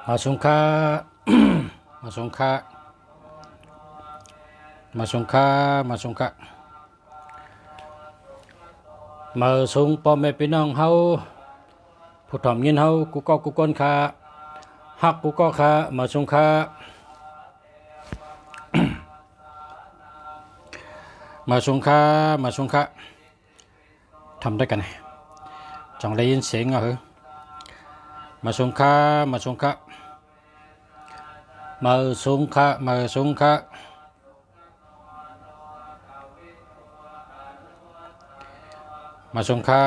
มาสงค่า มาสงค่ามาสงค่ามาสงค่ามาสงพ่อแม่พี่น้องเฮาผู้ถ่อมยินเฮากูก็กูก้นค่าฮักกูก็ค่ามาสงค่า มาสงค่ามาสงค่าทำได้กันไหมจังได้ยินเสียงอ่ะเหรอมาสงค่ามาสงค่ามาสงค่ามาสงค่ามาสงค่า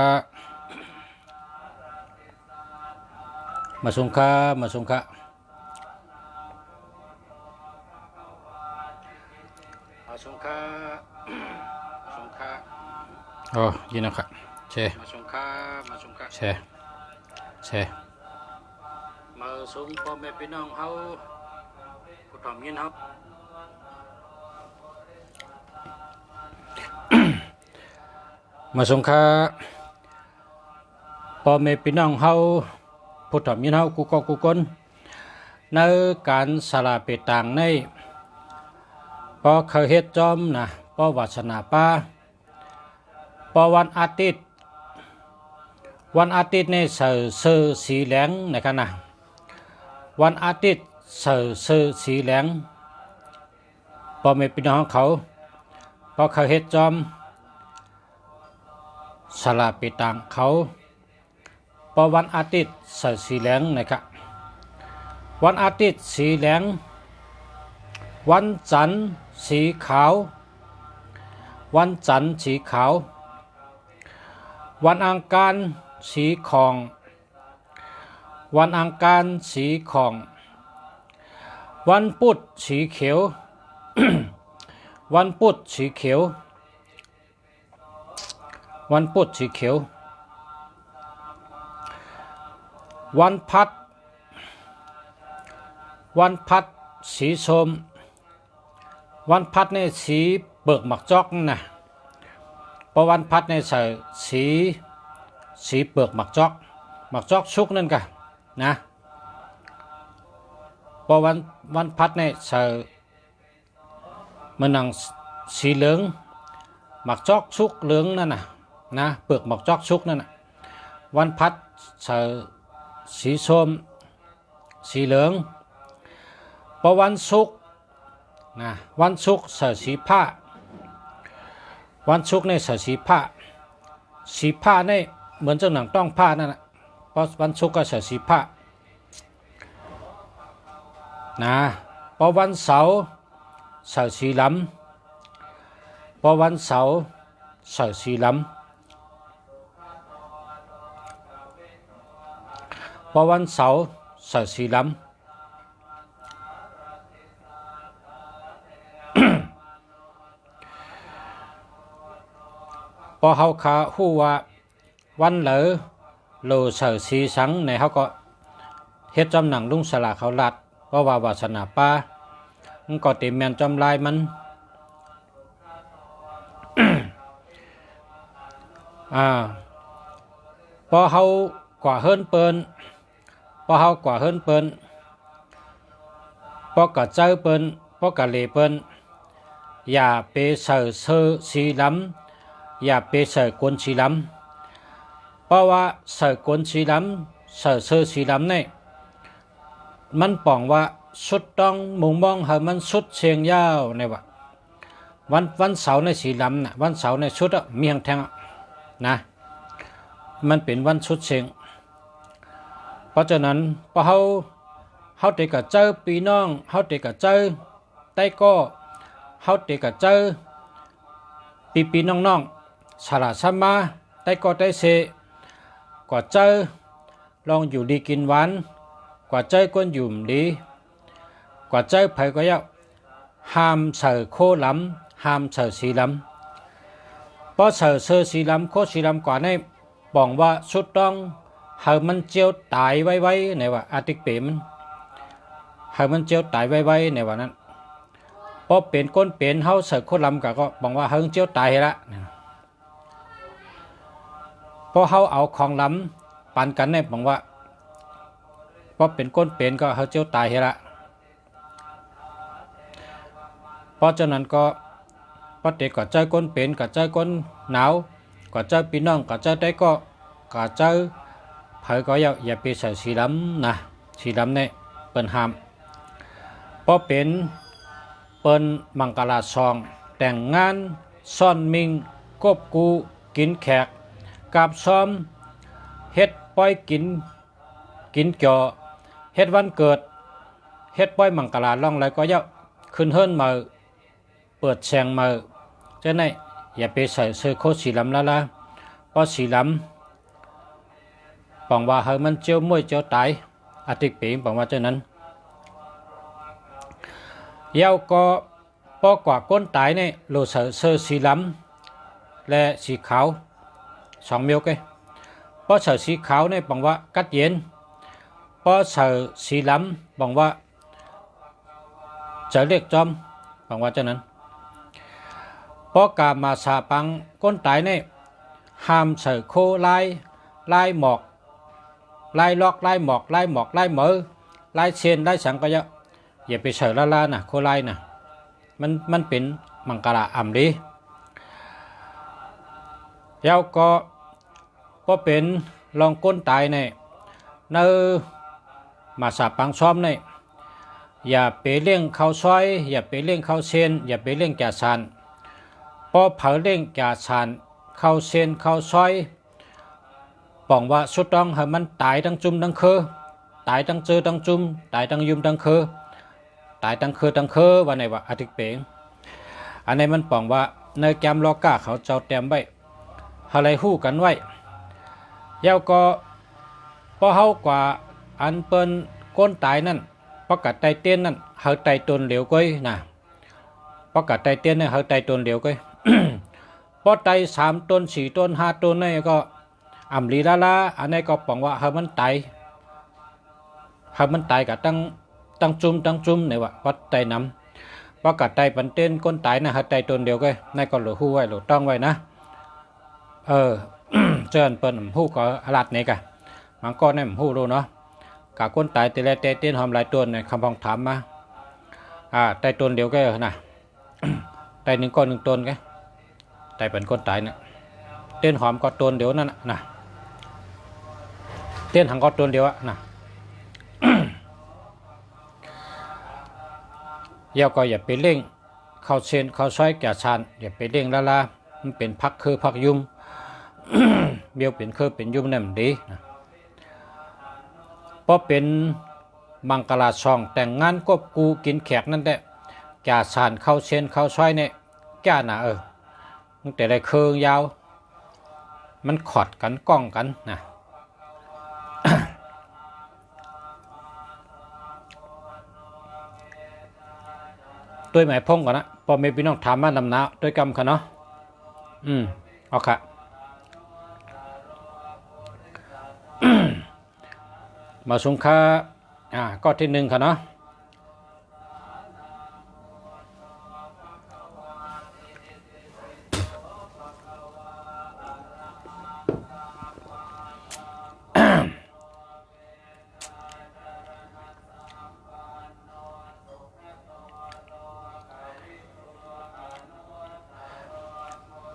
มาสงค่ามาสงค่ามาสงค่าสงค่าโอ้ยินนะครับเชมาสงค่ามาสงค่าเชเชมาสงพ่อแม่พี่น้องเฮาผู้ถ่อมยินเฮา มาสงค่าพ่อแม่พี่น้องเฮาผู้ถ่อมยินเฮากูก็กูคนในการสละเปต่างในพอเคยเฮ็ดจอมนะพอวาสนาป้าพอวันอาทิตย์ในเสือสีเหลืองนะครับนะวันอาทิตย์เสือสีเหลืองพ่อแม่พี่น้องเขาพอเคยเฮ็ดจอมสละเปต่างเขาพอวันอาทิตย์เสือสีเหลืองนะครับวันอาทิตย์สีเหลืองวันจันทร์สีขาววันจันทร์สีขาววันอังคารสีของวันอังคารสีของวันพุธสีเขียว วันพุธสีเขียววันพุธสีเขียววันพัดสีส้มวันพัดในสีเบิกหมักจอกนะเพราะวันพัดในใส่สีเปลือกหมักจอกชุกนั่นกันนะเพราะวันพัดในใส่มันนังสีเหลืองหมักจอกชุกเหลืองนั่นนะเปลือกหมักจอกชุกนั่นวันพัดใส่สีส้มสีเหลืองพอวันศุกร์นะวันศุกร์ใส่สีผ้าวันศุกร์ในใส่สีผ้าในเหมือนเจ้าหนังต้องผ้านั่นแหละเพราะวันศุกร์ก็ใส่สีผ้านะพอวันเสาร์ใส่สีล้ำพอวันเสาร์ใส่สีล้ำพอวันเสาร์ใส่สีล้ำพอเขาขาหู้ว่าวันเหลือโลเสือสีสังในเขาก็เฮ็ดจำหนังลุงสละเขาลัดเพราะว่าวาสนาป้ามันก็เต็มแมนจำลายมัน พอเขากว่าเฮิรนเปินพอกระเจ้าเปินพอกระเลเปินอย่าไปเสือสีล้ำอย่าไปเสือกวนสีล้ำเพราะว่าเสือกวนสีล้ำเสือสีล้ำนี่มันป่องว่าสุดต้องมุงมองให้มันสุดเชียงยาวในว่าวันเสาร์ในสีล้ำนะวันเสาร์ในชุดเมียงแทงนะมันเป็นวันชุดเชียงเพราะฉะนั้นพอเขาเด็กกับเจ้าปีน้องเขาเด็กกับเจ้าใต้ก็เขาเด็กกับเจ้าปีน้องสละสมาใต้ก็ใต้เสกว่าเจ้าลองอยู่ดีกินหวานกว่าเจ้าก้นอยู่ดีกว่าเจ้าไผก็ยากห้ามเสือโคล้ำห้ามเสือสีล้ำเพราะเสือสีล้ำโคสีล้ำกว่าในบอกว่าสุดต้องให้มันเจียวตายไว้ในว่าอาทิตย์เปมันให้มันเจียวตายไว้ในว่านั้นพอเป็นก้นเป็นเฮาเสือโคล้ำก็บอกว่าเฮาเจียวตายละพอเฮาเอาของล้ำปันกันในบอกว่า เพราะเป็นก้นเป็นก็เขาเจ้าตายเฮละเพราะฉะนั้นก็ปฏิก็เจอก้นเป็นก็เจอก้นหนาวก็เจอพี่น้องก็เจอได้ก็เจอเผยก็อย่าไปใส่สีดำนะสีดำเนี่ยเปิ้นห้ามเพราะเป็นเปิ้นมังกรซองแต่งงานซ่อนมิงกบกูกินแขกกับซ้อมเฮ็ดป้อยกินเกี่ยวเฮ็ดวันเกิดเฮ็ดป้อยมังกรล่องไรก็ขึ้นเฮิรนมาเปิดแสงมาจะไหนอย่าไปใส่เสื้อโค้ทสีดำละเพราะสีดำบอกว่าเฮมันเจียวมวยเจียวตายอาทิตย์ปีบอกว่าเจ้านั้นเย้าก็พอกว่าก้นตายเนี่ยโลเสื้อสีดำและสีขาวสองเมียวกันเพราะเสื้อสีขาวเนี่ยบอกว่ากัดเย็นเพราะเสื้อสีดำบอกว่าจะเรียกจอมบอกว่าเจ้านั้นเพราะกามาสาปังก้นตายเนี่ยห้ามใส่โคลายหมอกลายล็อกลายหมอกลายเหมอลายเชนลายสังก็อย่าไปใส่ละนะโคลายนะมันเป็นมังกรอ่ำดีเย้าก็พอเป็นลองก้นตายเนี่ยเนื้อมาสาปังซ้อมเนี่ยอย่าไปเลี้ยงข้าวซอยอย่าไปเลี้ยงข้าวเชนอย่าไปเลี้ยงแก่สานพอเผาเลี้ยงแก่สานข้าวเชนข้าวซอยบอกว่าสุดต้องให้มันตายทั้งจุ่มทั้งคือตายทั้งเจอทั้งจุ่มตายทั้งยุ่มทั้งคือตายทั้งคือวันไหนวะอาทิตย์เป๋งอันนี้มันบอกว่าในแกมลอก้าเขาเจ้าเต็มไว้อะไรหู้กันไว้เย้าก็พอเฮากว่าอันเปิ้นก้นตายนั่นปกัดไตเตี้ยนนั่นเฮาไตตนเหลวก้อยนะปกัดไตเตี้ยนเนี่ยเฮาไตตนเหลวก้อยพอไต3 ต้น4 ต้น5 ต้นนี่ก็อ่ำลีละอันนี้ก็บอกว่าเฮามันตายกับตั้งจุ่มเนี่ยว่าพอไตน้ำปกัดไตปันเต้นก้นตายนะเฮาไตตนเดียวก้อยนี่ก็หลูหู้ไว้หลูต้องไว้นะเจิญเปิ้นหู้ก็อลัดนี่กะมันก็แน่หู้รู้เนาะกะก้นตายแต่ละแต่เต้นหอมหลายตัวเนี่ยคำพองถามมาไตตนเดียวก็นะไต1 ก้อน 1 ต้นก็ไตเป็นก้นตายเนี่ยเต้นหอมก็ต้นเดียวนั่นนะเต้นหังก็ต้นเดียวนะเย้าก็อย่าไปเร่งเข้าเชนเข้าซอยแก่ชานอย่าไปเร่งละมันเป็นพักคือพักยุ่ม เบี้ยวเป็นคือเป็นยุ่มนั่นดีนะเพราะเป็นมังกรซองแต่งงานกบกูกินแขกนั่นแหละแก่ชานเข้าเชนเข้าซอยเนี่ยแก่หนามันแต่ได้เคืองยาวมันขอดกันก้องกันนะ ตัวหมายพงก่อนนะพอมีพี่น้องถามมาลำหนาวด้วยกรรมค่ะเนาะเอาค่ะ มาสงค่าก็ที่1ค่ะเนาะ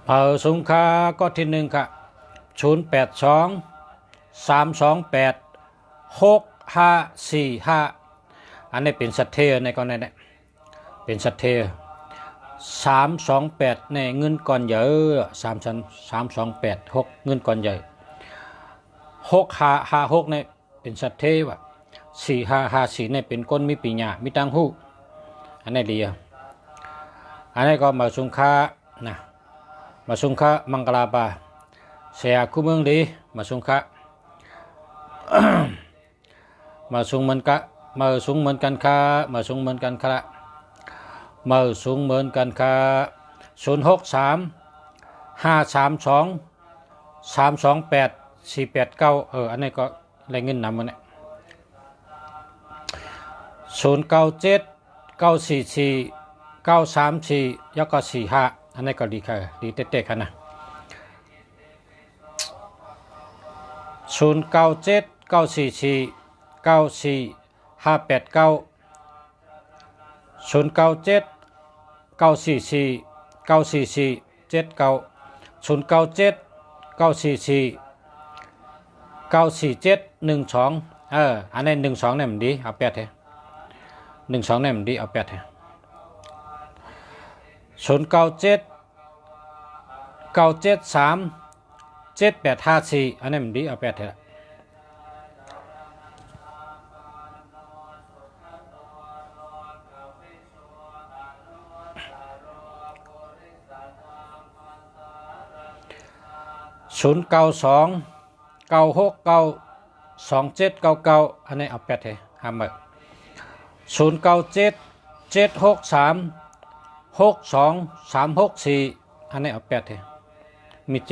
เผาสงค่าก็ที่1ค่ะ082 328 6545อันนี้เป็นสัตเทในก่อนนี้เป็นสัตเท328ในเงินก่อนเยอะ328 6เงินก่อนใหญ่6556เนี่ยเป็นสัตเทว่ะ4554เนี่ยเป็นก้นมีปีญามีตังหูอันนี้ดีอันนี้ก็มาสุงค่านะมาสุงค่ามังกรบาเสียคู่เมืองดีมาสุงค่า มาสุงเหมือนกันค่ะมาสุงเหมือนกันค่ะ063 532 328 489อันนี้ก็แรงเงินนำมันเนี่ย097 944 934แล้วก็45อันนี้ก็ดีค่ะดีเต๊ะๆค่ะนะ097 944 อันนี้12เนี่ยมันดีเอา8เถอะ12เนี่ยมันดีเอา8เถอะ0979737854อันนี้มันดีเอา8เถอะ0929692799อันนี้เอา8เถอะห้าม0977636234อันนี้เอา8เถอะมี76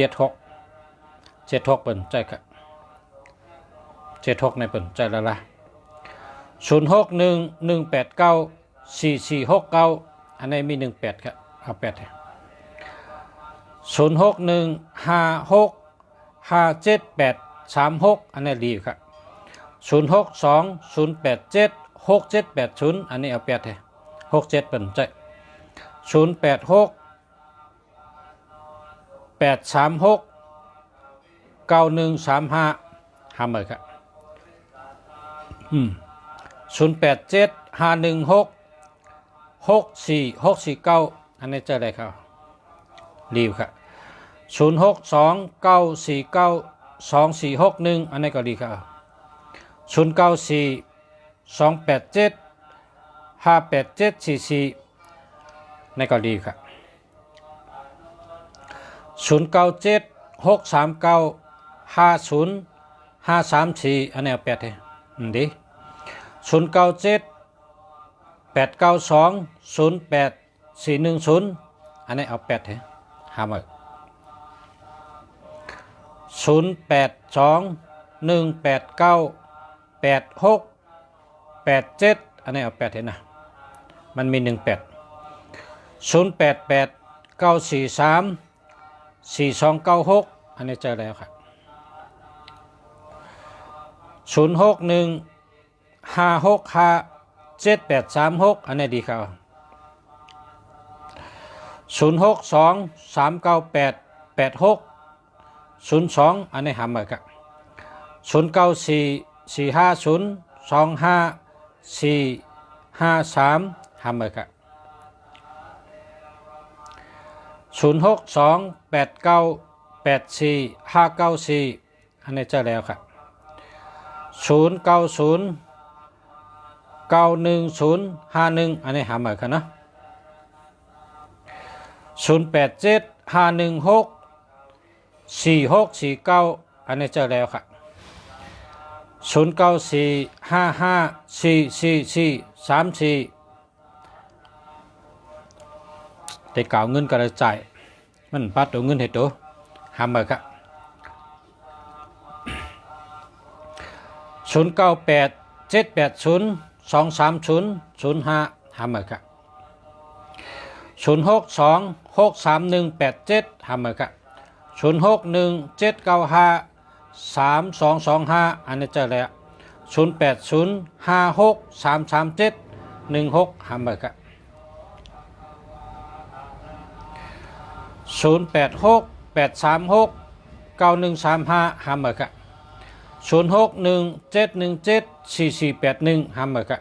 เปิ่นใจครับ76ในเปิ่นใจละละ0611894469อันนี้มี18ครับเอา8เถอะ0615657836อันนี้ดีครับ0620876780อันนี้เอา8เถอะ67เปิ่นใจ0868369135ห้ามครับ0875166449อันนี้เจออะไรครับรีวครับ0629492461อันนี้ก็ดีครับ0942875744นี่ก็ดีครับ0976395034อันนี้เอา8เถอะดี0978920810อันนี้เอา8เถอะห้าม0821898687อันนี้เอา8เถอะนะมันมี18 0889434296อันนี้เจอแล้วครับ0615657836อันนี้ดีครับ0623988602อันนี้หามครับ0944502543หามครับ0628984594อันนี้เจอแล้วครับ09091051อันนี้หามครับนะ0875164649อันนี้เจอแล้วครับ0945544434แต่เก่าเงินกระจายมันปัดตัวเงินให้ตัวหามครับ098780230005หามครับ06263187หามครับ0617953225อันนี้เจอแล้ว0805633716หามครับ0868369135หามครับ0617174481หามครับ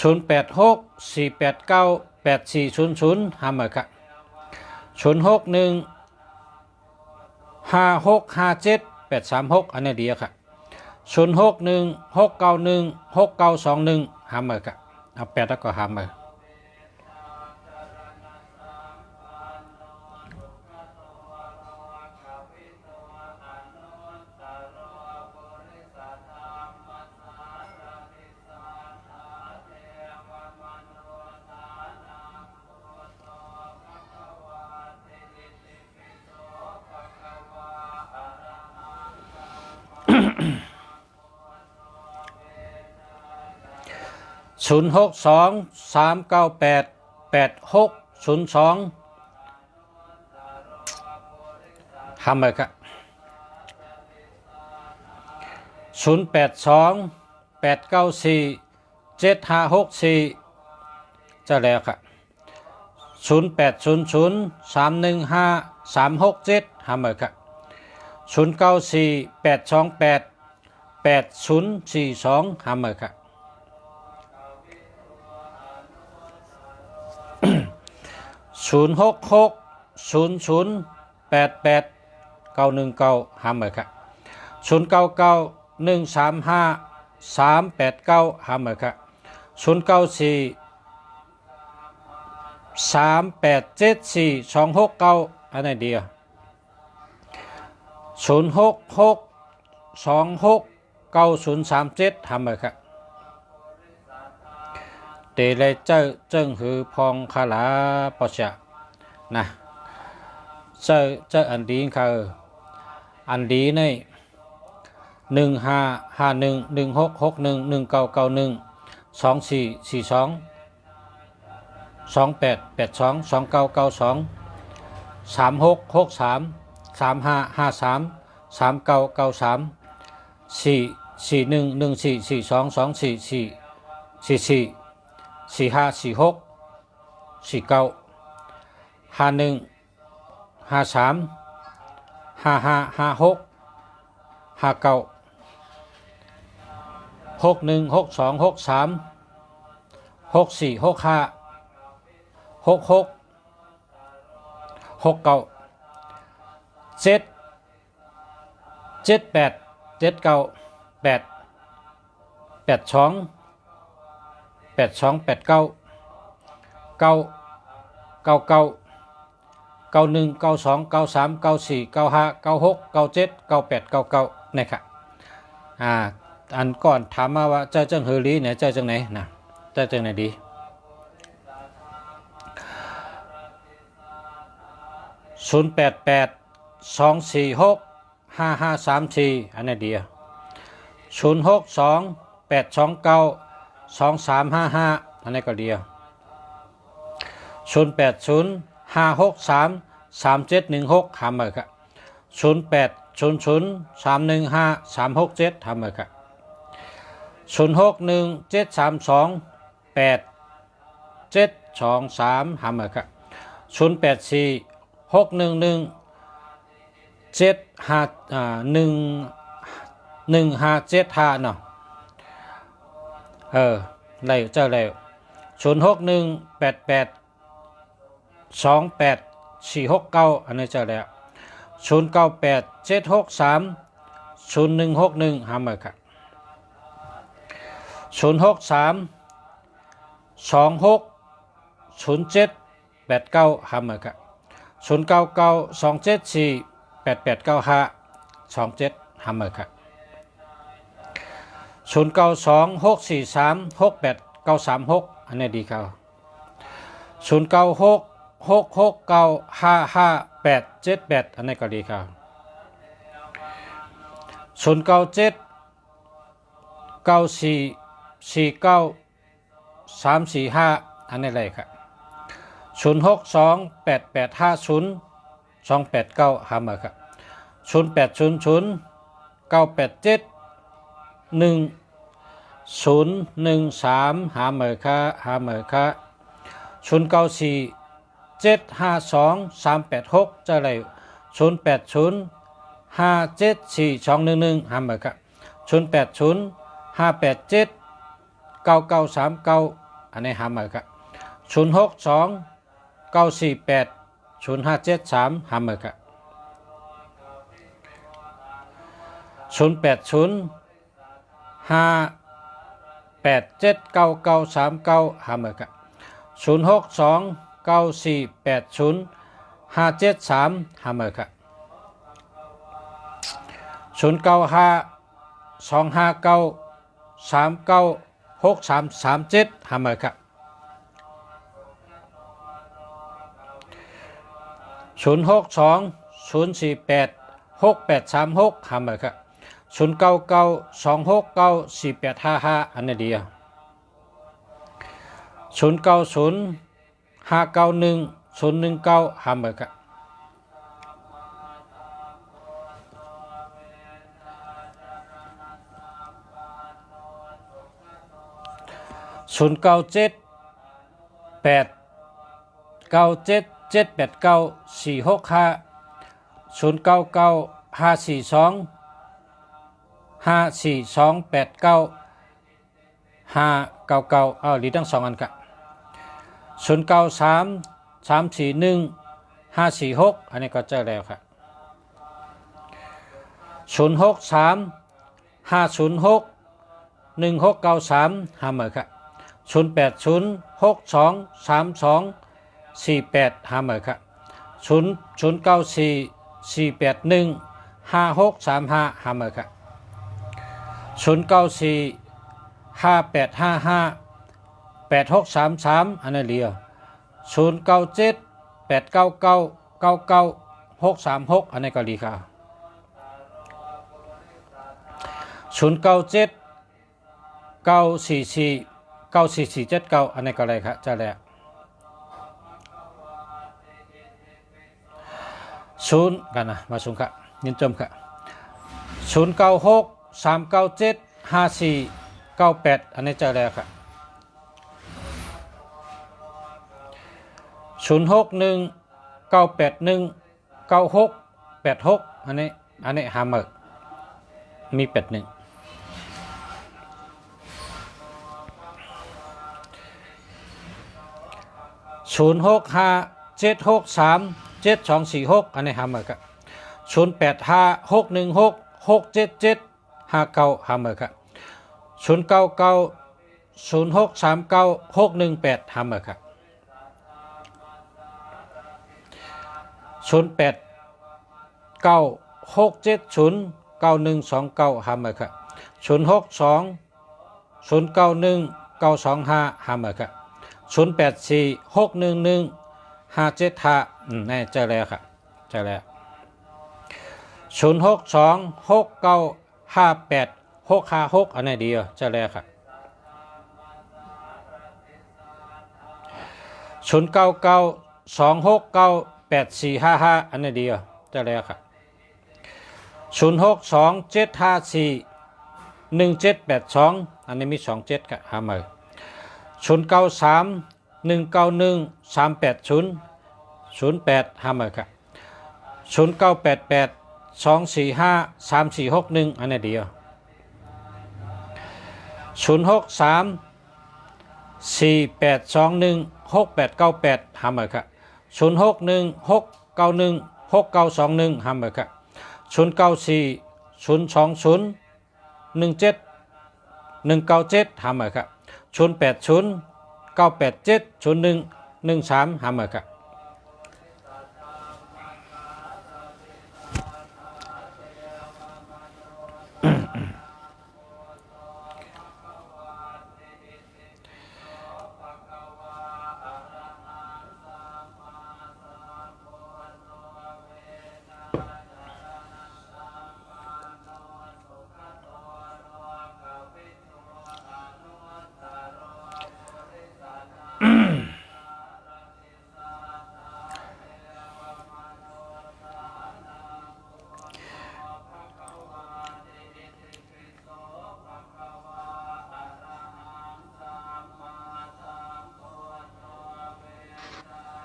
0864898400หามครับ0615657836อันนี้ดีครับ0616916921หามครับเอา8แล้วก็หาม0623988602หามครับ 0828947564จะแล้วครับ0800315367หาเมอครับ0948288042หาเมอครับ0660088919หาเมอครับ099135 389หาเมอครับ0943874269อันไหนเดียว0662699037หาเมอครับเตเลเจ้าเจิ้งหือพองคาลาปอชะนะเจ้าอันดีคืออันดีใน919293949596นะครับอันก่อนถามมาว่าเจ้าจังหือลีเนี่ยเจ้าจังไหนนะเจ้าจังไหนดี0882465534อันนี้เดียว0628292355อันนี้ก็เดียว0805633716หาเมอครับ0800315367หาเมอครับ0617328723หาเมอครับ0846117115เนาะได้เจ้าแล้ว0618828469อันนี้เจ้าแล้ว0987630161หาเมอครับ063260789หาเมอครับ099274889527หาเมอครับ0926436836อันนี้ดีครับ096669557878อันนี้ก็ดีครับ0979449345อันนี้เลยครับ0628850289หาเมอครับ0800911013หาเมอครับ0947522386จะเลย0805742211หาเมอครับ0805879939อันนี้หาเมอครับ0629480573หาเมอครับ0805879939หาเมอครับ0629480573หาเมอครับ095259396337หาเมอครับ0620486836หาเมอครับ0992694855อันนี้เดียว0905911019หาเมอครับ เอาหลีทั้งสองอันกะ093341 546อันนี้ก็เจอแล้วครับ0635061693หาเมื่อครับ0806232488หาเมื่อครับ0944815635หาเมื่อครับ0945858633อันนี้เดียว0978999936อันนี้ก็ดีครับ0979449479อันนี้ก็ได้ครับจะแล้วกันนะมาสูงครับยินจมครับ0963975498อันนี้จะแล้วครับ0619819686อันนี้หาเมื่อมี810657637246อันนี้หาเมื่อครับ085616677595หาเมื่อครับ0990639618หาเมื่อครับ0896709129หาเมื่อครับ0620919225หาเมื่อครับ08461157นี่เจอแล้วครับเจอแล้ว0626958656อันนี้เดียวเจอแล้วครับ0992698455อันนี้เดียวเจอแล้วครับ0627541782อันนี้มี27ครับหาเมื่อ0931913808หาเมื่อครับ0988245346อันนี้เดียว0634821688หาเมื่อครับ06169169216921หาเมื่อครับ0940201797หาเมื่อครับ0809870113หาเมื่อครับ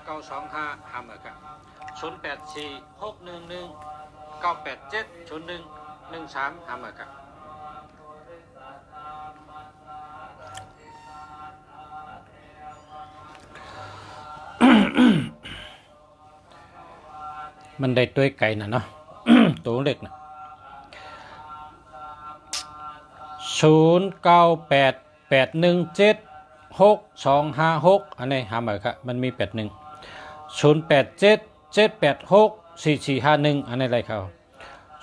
925หาเมื่อครับ08461198701113หาเมื่อครับมันได้ตัวไก่นะเนาะ ตัวเล็กนะ0988176256อันนี้หาเมื่อครับมันมี810877864451อันนี้อะไรเขา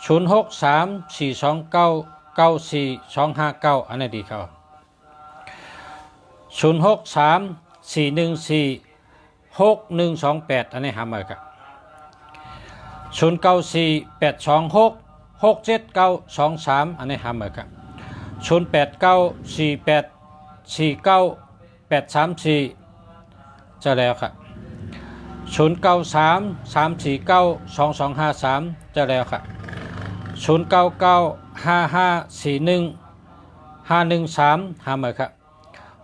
0634299425อันนี้ดีเขา0634146128อันนี้หาเมื่อครับ0948266793อันนี้หาเมื่อครับ0894849834จะแล้วครับ0933492253จะแล้วครับ0995541513หาเมื่อครับ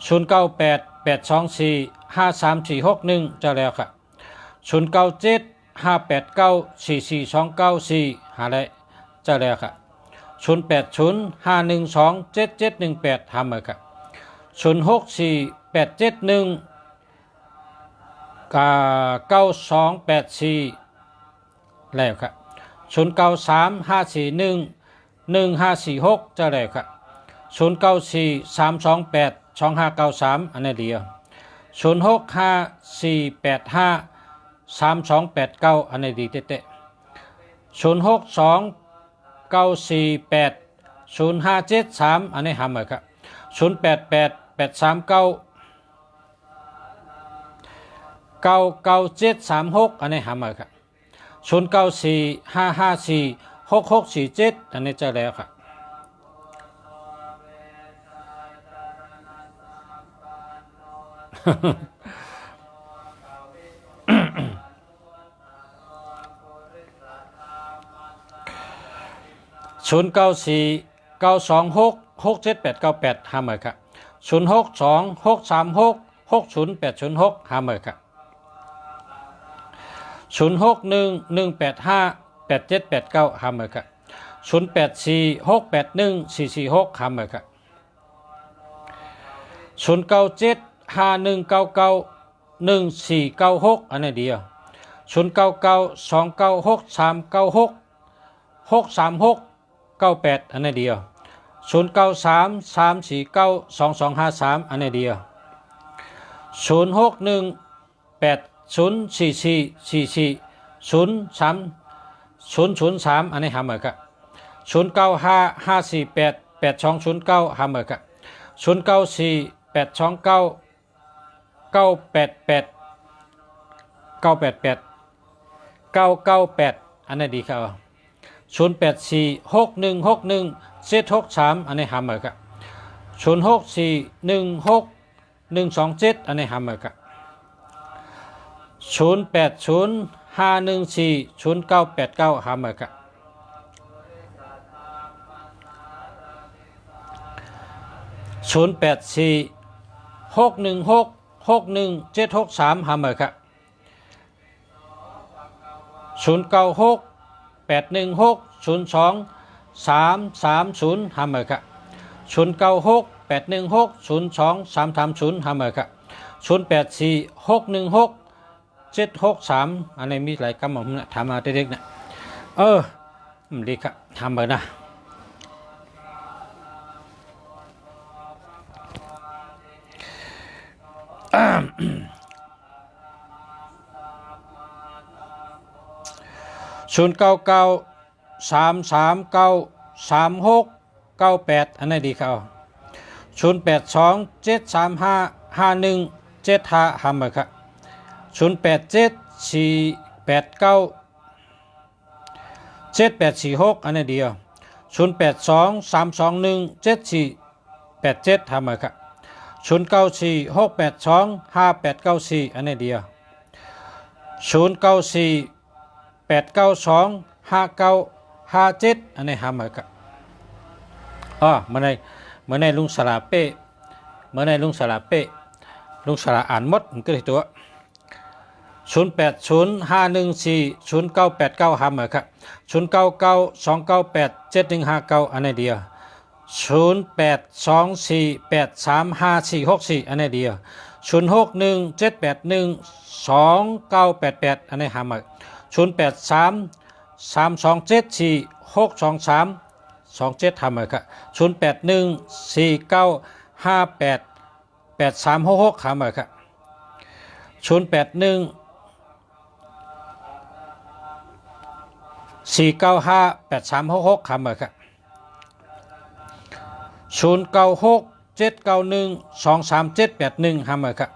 0988245341เจ้าแล้วครับ0975894429หาได้เจ้าแล้วครับ0805127718ทำเลยครับ0648719284แล้วครับ0935411546เจ้าแล้วครับ0943282593อันนี้เดียว0654853289อันนี้ดีเต๊ะ0629480573อันนี้หำเลยครับ0888399736อันนี้หำเลยครับ0945546647อันนี้เจอแล้วครับ0949266788ห้าหมื่นครับ0626366086ห้าหมื่นครับ0611858789ห้าหมื่นครับ0846814446ห้าหมื่นครับ0975199146อันนี้เดียว099296396636อันนี้เดียว0933492253อันนี้เดียว0618044003อันนี้ห้าหมื่นครับ0955488209ห้าหมื่นครับ09482988อันนี้ดีครับ0846161763อันนี้ห้าหมื่นครับ06416127อันนี้ห้าหมื่นครับ0805140989ห้าหมื่นครับ0846161763ห้าหมื่นครับ0968160230ห้าหมื่นครับ0968160230ห้าหมื่นครับ0846161763อันนี้มีหลายคำผมนะถามมาเด็กๆนะดีครับทำไปนะ0993393698อันนี้ดีครับ0827355175ห้าหมื่นครับ0874897846อันนี้เดียว0823217487ห้าหมื่นครับ0946825894อันนี้เดียว0948925957อันนี้ห้าหมื่นครับเมื่อในลุงสลาเป้ลุงสลาอ่านหมดมันก็ได้ตัว0805140989ห้าหมื่นครับ0992987159อันนี้เดียว0824835464อันนี้เดียว0617812988อันนี้ห้าหมื่น083327462327ห้าหมื่นครับ0814958366ห้าหมื่นครับ0814958366ห้าหมื่นครับ0967912371ห้าหมื่นครับ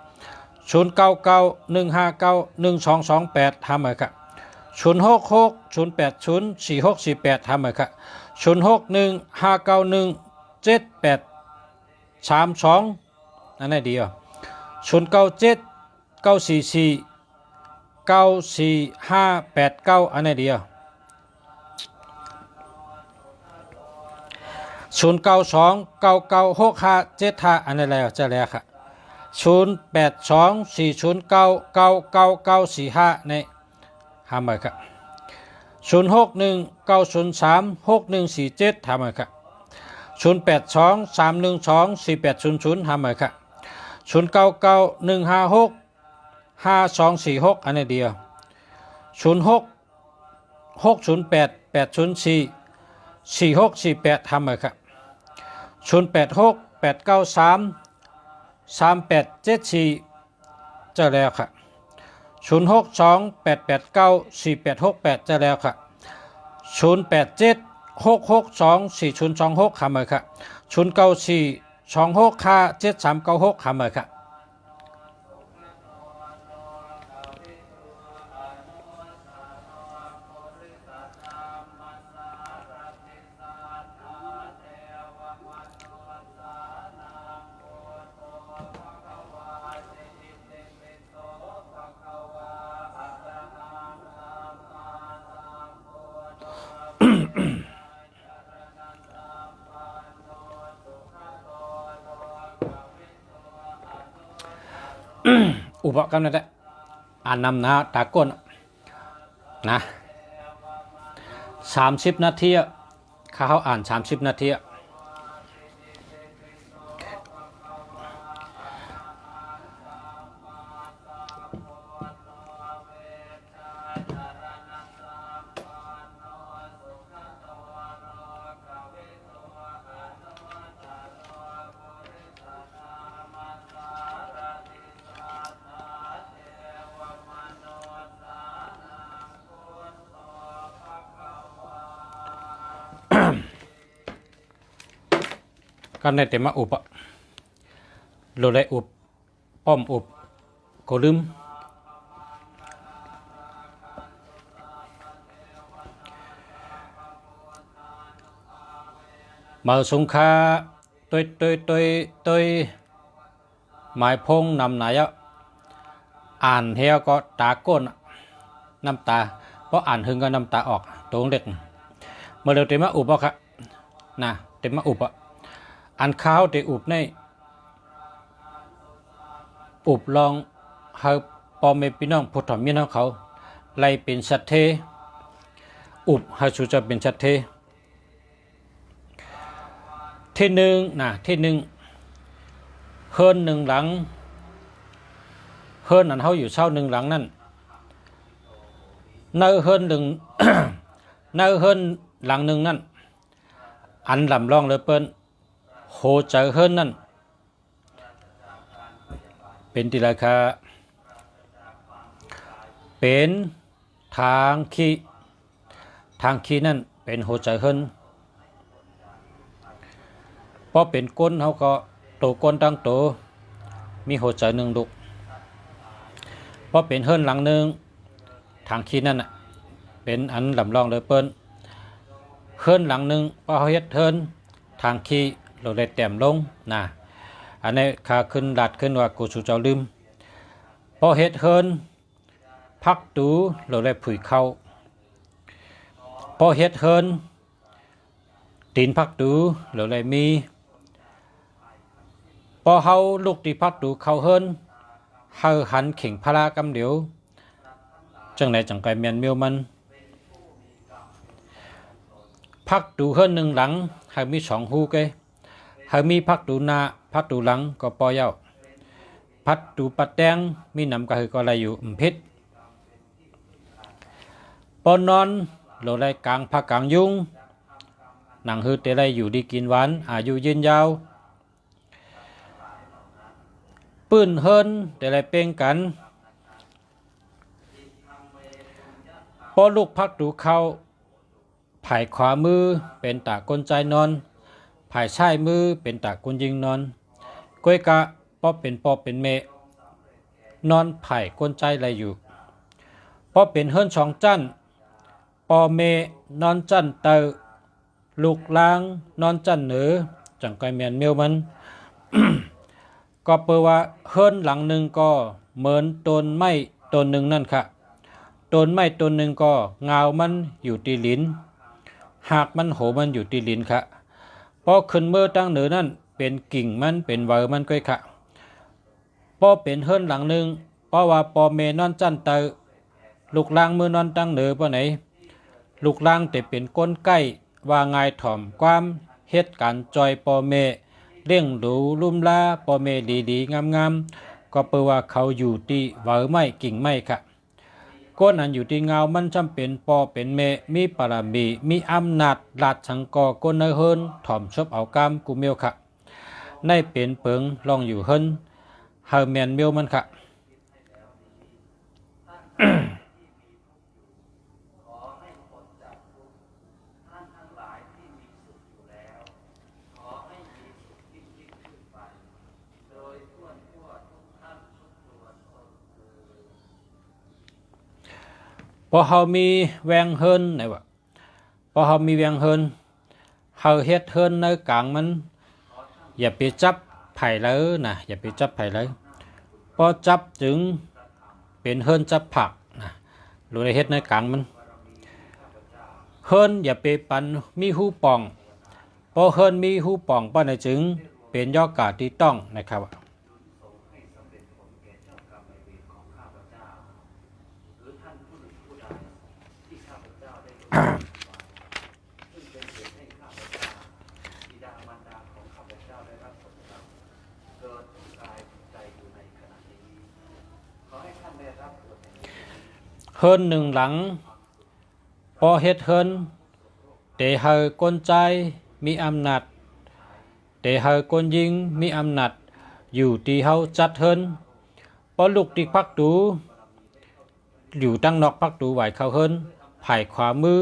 0991591228ห้าหมื่นครับ0660804648ห้าหมื่นครับ0615917832อันนี้เดียว097944948589อันนี้เดียว09299657อันนี้แล้วจะแล้วครับ 0824099945ในหามาครับ0619036147หามาครับ0823124800หามาครับ0991565246อันนี้เดียว066088044648ทำมาครับ0868933874เจอแล้วครับ0628894868เจอแล้วครับ0876624026ทำมาครับ0942657396ทำมาครับอุปกรณ์นั่นแหละอ่านนำนะตาก้นนะ30 นาทีเขาอ่าน30 นาทีก็ในแต่มาอุปโลได้อุปป้อมอุปก็ลืมมาสงคาตัวหมายพงนำไหนอ่านเฮียก็ตาก้นน้ำตาเพราะอ่านหึงก็น้ำตาออกตรงเด็กเมื่อเร็วเต็มมาอุปครับนะเต็มมาอุปอันข้าวเตอุบในอุบลองเฮาปอมเมพี่น้องพุทธมีน้องเขาไล่เป็นสัตเทอุบเฮาชูจะเป็นสัตเทที่หนึ่งนะที่หนึ่งเฮิรนหนึ่งหลังเฮิรนอันเขาอยู่เช่าหนึ่งหลังนั่นเนื้อเฮิรนหนึ่ง เนื้อเฮิรนหลังหนึ่งนั่นอันลำลองเลยเปิ้นโหเจอเฮิรนนั่นเป็นที่ราคาเป็นทางขี้นั่นเป็นโหเจอเฮิรนเพราะเป็นก้นเขาก็โตก้นตั้งโตมีโหเจอหนึ่งดุเพราะเป็นเฮิรนหลังหนึ่งทางขี้นั่นเป็นอันลำลองเลยเปิ้นเฮิรนหลังหนึ่งพอเขาเฮ็ดเฮิรนทางขี้เราได้แต้มลงนะอันนี้ขาขึ้นดัดขึ้นว่ากูสู่เจ้าลืมพอเฮ็ดเฮิรนพักตูเราได้ผุยเข้าพอเฮ็ดเฮิรนตีนพักตูเราได้มีพอเฮาลูกตีพักตูเข้าเฮิรนเฮาหันเข่งพลากำเดียวจังไหนจังไกเมียนเมียวมันพักตูเฮิรนหนึ่งหลังหากมีสองหูเกหากมีพักตูหน้าพักตูหลังก็ปอยาวพักตูปัดแดงมีน้ำกระหือก็อะไรอยู่พิษปอนนอนโลได้กลางพักกลางยุงหนังหือเตไรอยู่ดีกินหวานอายุยืนยาวปื้นเฮิรนเตไรเป้งกันพอลูกพักตูเข้าผายขวามือเป็นตาก้นใจนอนผายซ้ายมือเป็นตาก้นยิงนอนก้วยกะปอเป็นเมนอนผายก้นใจอะไรอยู่ปอเป็นเฮิรนสองจั่นปอเมนอนจั่นเตอลูกล้างนอนจั่นเหนือจังไกเมียนเมียวมัน ก็เปว่าเฮิรนหลังหนึ่งก็เหมือนต้นไม้ต้นหนึ่งนั่นค่ะต้นไม้ต้นหนึ่งก็เงามันอยู่ที่ลิ้นหากมันโหมันอยู่ที่ลิ้นค่ะพอขึ้นเมื่อตั้งเหนือนั่นเป็นกิ่งมันเป็นเวอร์มันก้อยค่ะ พอเป็นเฮิรนหลังหนึ่งเพราะว่าปอเมนอนจันเตอลูกล่างมือนอนตั้งเหนือป่ไหนลูกล่างแต่เป็นก้นใกล้ว่าง่ายถ่อมความเฮ็ดการจอยปอเมเลี้ยงดูลุ่มลาปอเมดีๆงามๆก็เปือว่าเขาอยู่ที่เวอไม้กิ่งไม้ค่ะก้นอันอยู่ที่เงามันจำเป็นปอเป็นเมมีปรามีมีอำนาจลาดชังกอก้นเฮิรนถ่อมชบเอากามกูเมียวค่ะในเป็นเปิงลองอยู่เฮิรนเฮาแมนเมียวมันค่ะ พอเฮามีแวงเฮิรนไหนวะพอเฮามีแวงเฮิรนเฮาเฮ็ดเฮิรนในกลางมันอย่าไปจับไผ่เลยนะอย่าไปจับไผ่เลยพอจับจึงเป็นเฮิรนจับผักนะหรือเฮ็ดในกลางมันเฮิรนอย่าไปปันมีหูป่องพอเฮิรนมีหูป่องป้อนในจึงเป็นยอกาที่ต้องนะครับเฮิรนหนึ่งหลังพอเฮ็ดเฮิรนแต่เฮากลใจมีอำนาจแต่เฮากลยิงมีอำนาจอยู่ที่เฮาจัดเฮิรนพอลูกที่พักดูอยู่ตั้งนอกพักดูไหวเข้าเฮิรนไผ่ขวามือ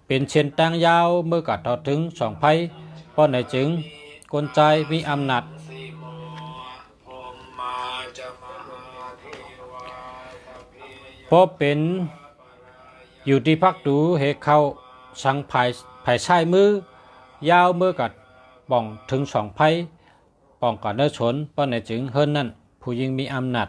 เป็นเช่นตั้งยาวเมื่อกัดทอดถึงสองไผ่เพราะในจึงกลใจมีอำนาจเพราะเป็นอยู่ที่พักดูเหเข้าสังภายชายมือยาวเมื่อกัดป่องถึงสองไผ่ป่องก่อนเนื้อชนเพราะในจึงเฮิรนนั่นผู้ยิงมีอำนาจ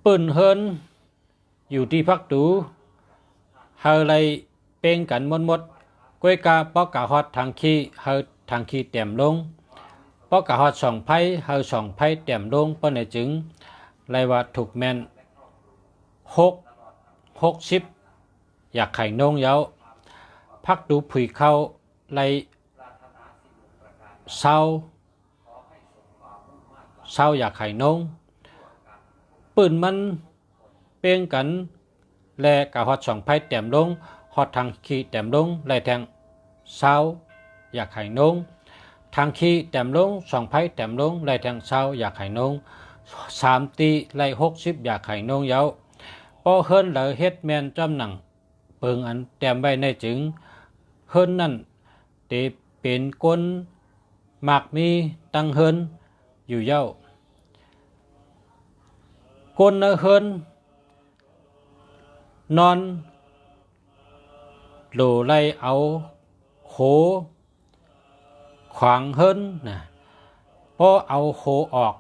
ปืนเฮิรนอยู่ที่พักดูเฮาไรเป่งกันหมดก้วยกาปอกกะฮอดทางขี้เฮาทางขี้เต็มลงปอกกะฮอดสองไผ่เฮาสองไผ่เต็มลงเพราะในจึงไรว่าถูกแม่น60อยากไข่นงเย้าพักดูผุยเข้าไรเศร้าอยากไข่นงปืนมันเป่งกันและกะฮอดสองไผ่เต็มลงฮอดทางขี้เต็มลงไล่แทงเศร้าอยากไข่นงทางขี้เต็มลงสองไผ่เต็มลงไล่แทงเศร้าอยากไข่นง3ตีไล่60อยากไข่นงเย้าพอเฮิรนเหลือเฮ็ดแมนจำหนังเปิงอันเต็มไว้ในจึงเฮิรนนั่นเตเป็นก้นมากมีตั้งเฮิรนอยู่เย้าก้นเฮิรนนอนโหลไล่เอาโขขวางเฮิรนนะพอเอาโขออก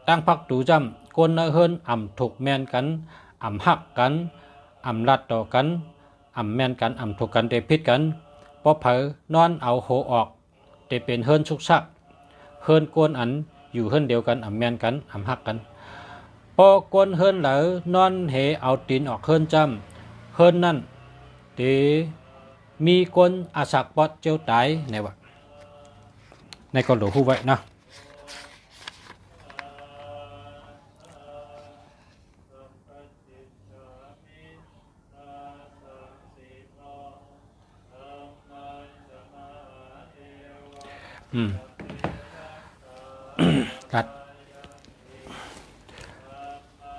ตั้งพักดูจำก้นเฮิรนอ่ำถูกแมนกันอ่ำหักกันอ่ำรัดต่อกันอ่ำแมนกันอ่ำถูกกันเตพิษกันพอเผลอนอนเอาโขออกเตเป็นเฮิรนชุกชักเฮิรนก้นอันอยู่เฮิรนเดียวกันอ่ำแมนกันอ่ำหักกันพอก้นเฮิรนเหลอนอนเหเอาตีนออกเฮิรนจำเฮิรนนั่นเตมีก้นอาศักปอดเจียวตายในวะในก็หลวงผู้ไว้นะ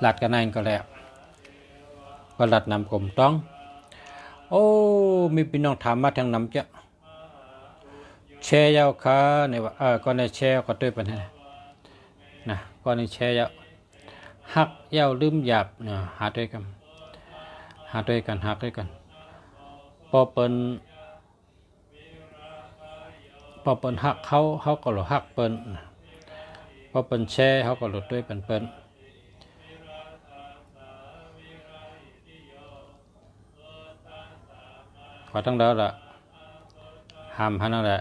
ลัดกันนั่นก็แล้วก็ลัดนำกลมต้องโอ้มีพี่น้องถามมาทางนำเจ้าแชร์ยาวค่ะในว่าก็ในแชร์ก็ด้วยปัญหานะก็ในแชร์ยาวหักยาวลืมหยาบนะหาด้วยกันหักด้วยกันพอเปิ้นหักเขาก็หลหักเปิ้น พอเปิ้นแช่เขาก็หลุดด้วยเปิ้นขอตั้งเด้อละห้ามหันนั่นแหละ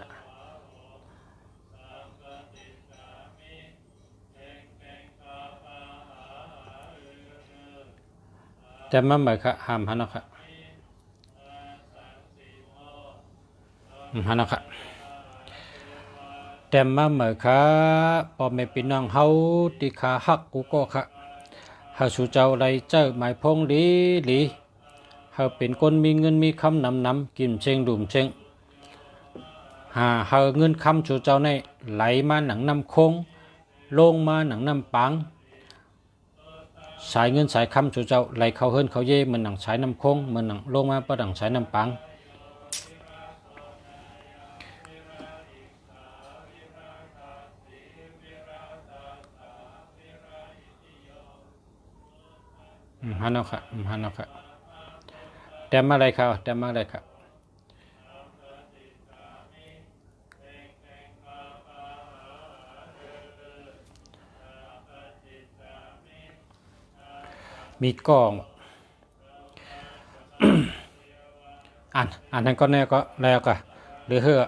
แต่มาเหมือนค่ะห้ามหันนะค่ะหันนะค่ะแต่มาเหมือนค่ะพอแม่พี่น้องเฮาที่ขาหักกูก็ค่ะเฮาสู่เจ้าไรเจ้าหมายพงหลีเฮาเป็นคนมีเงินมีคำนำกินเชงดุมเชงเฮาเงินคำสู่เจ้าในไหลมาหนังน้ำคงลงมาหนังน้ำปังสายเงินสายคำสู่เจ้าไหลเข้าเฮิรนเขาเย่เหมือนหนังสายน้ำคงเหมือนหนังลงมาประดังสายน้ำปังฮันเอาค่ะฮันเอาค่ะแต้มอะไรครับแต้มอะไรครับมีกล้องอ่านนั้นก็แน่ก็แล้วก็หรือเฮือ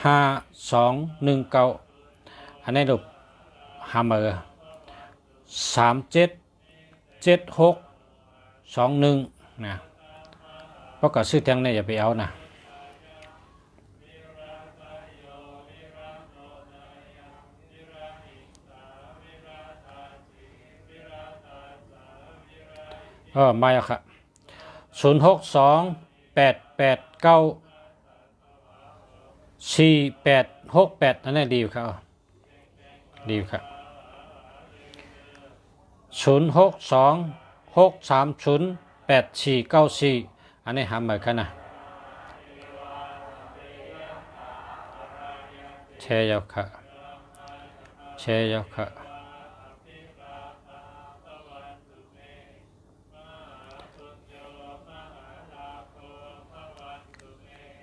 0993765219อันนี้รูปหาเมอ377621นะเพราะก็ซื้อแทงเนี่ยอย่าไปเอานะไม่อะค่ะ0628894868อันนี้ดีครับดีครับ0626308494อันนี้หาเหมือนกันนะแชร์ยาวค่ะแชร์ยาวค่ะ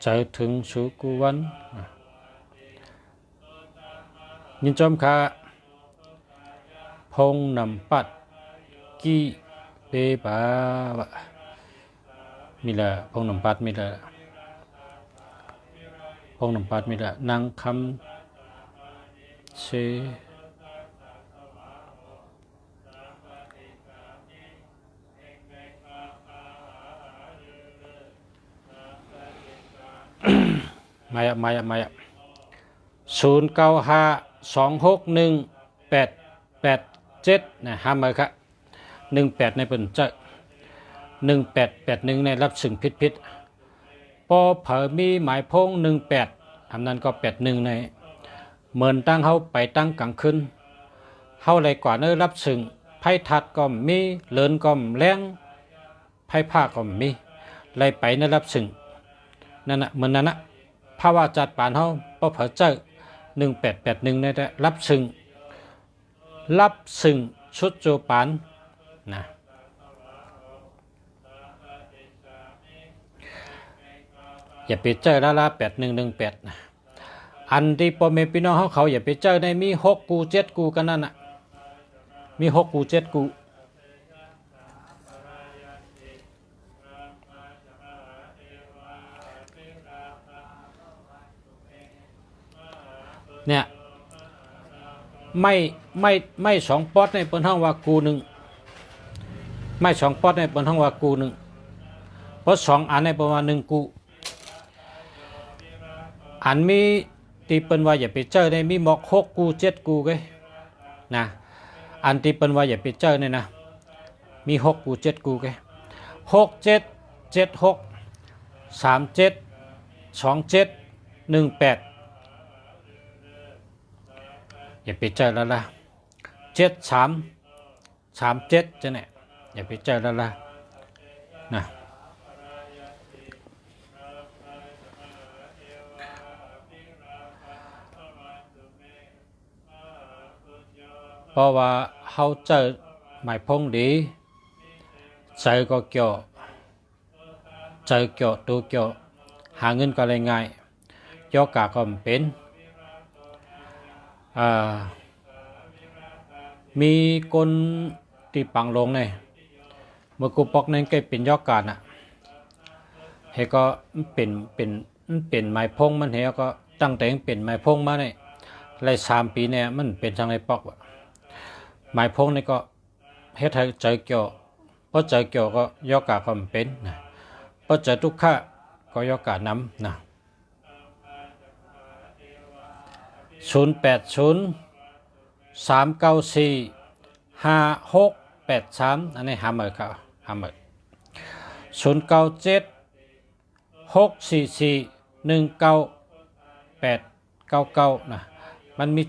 ใจถึงสุกุวันยินจอมค่ะพงนำปัดกี้เปบามีละพงนำปัดมีละพงนำปัดมีละนางคำเชมา0952618877นะห้ามเลยครับ18ในเป็นเจ้า1881ในรับสิ่งพิษพอเผอมีหมายพง18อันนั้นก็81ในเหมือนตั้งเขาไปตั้งกลางคืนเขาเลยกว่าเนื้อรับสิ่งไพ่ทัดก็มีเลินก็แรงไพ่ผ้าก็มีเลยไปเนื้อรับสิ่งนั่นน่ะเหมือนนั้นนะภาวะจัดปานเขาพอเผอเจ้า1881ในรับสิ่งชุดโจปานนะอย่าไปเจอละ8118นะอันที่พ่อแม่พี่น้องเขาอย่าไปเจอในมี6กู7กูกันนั่นน่ะมี6กู7กูเนี่ยไม่2ป๊อตในเปิ้นห้องว่ากูหนึ่งไม่2ป๊อตในเปิ้นห้องว่ากูหนึ่งเพราะ2อันในประมาณ1กูอันมีตีเปิ้นว่าอย่าไปเจอในมีหมอก6กู7กูไงนะอันตีเปิ้นว่าอย่าไปเจอเนี่ยนะมี6กู7กูไง6776372718อย่าไปเจอแล้วล่ะ7337จะเนี่ยอย่าไปเจอแล้วล่ะนะเพราะว่าเขาเจอหมายพงดีเจอก็เกี่ยวเจอเกี่ยวตัวเกี่ยว หาเงินก็เลยง่ายยอกกาก็เป็นมีคนที่ปังลงเนี่ยเมื่อกูปอกนั้นก็เป็นยอกกาน่ะเฮก็เป็นไม้พงมันเฮก็ตั้งแต่เป็นไม้พงมาเนี่ยไล่3 ปีเนี่ยมันเป็นทางในปอกไม้พงนี่ก็เฮ็ดให้ใจเกี่ยวเพราะใจเกี่ยวก็ยอกกาก็เป็นนะเพราะใจทุกข์ก็ยอกกานำนะ0803945683อันนี้หาหมดครับหาหมด0976441989นะมันมี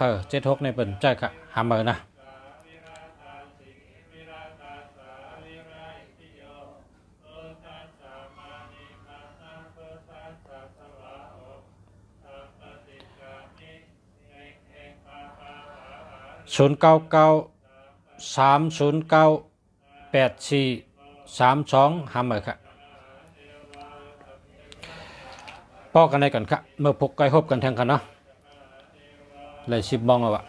7676ในเปิ้นใจครับหาหมดนะ0993098432หาหมดครับป้อกันได้กันครับเมื่อพกไก่ฮบกันแทงกันเนาะเลย10 มองแล้วอะ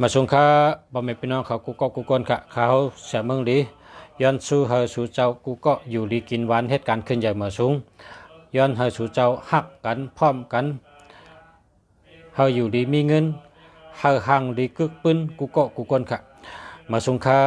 มาสงค้าบ่แม่พี่น้องเขากูก็กูกนค่ะเขาเสียเมืองดีย้อนสู้เฮาสู่เจ้ากูก็อยู่ดีกินหวานเหตุการณ์ขึ้นใหญ่มาสูงย้อนเฮาสู่เจ้าฮักกันพร้อมกันเฮาอยู่ดีมีเงินเฮาห่างดีกึกปืนกูก็กูกนค่ะมาสงค้า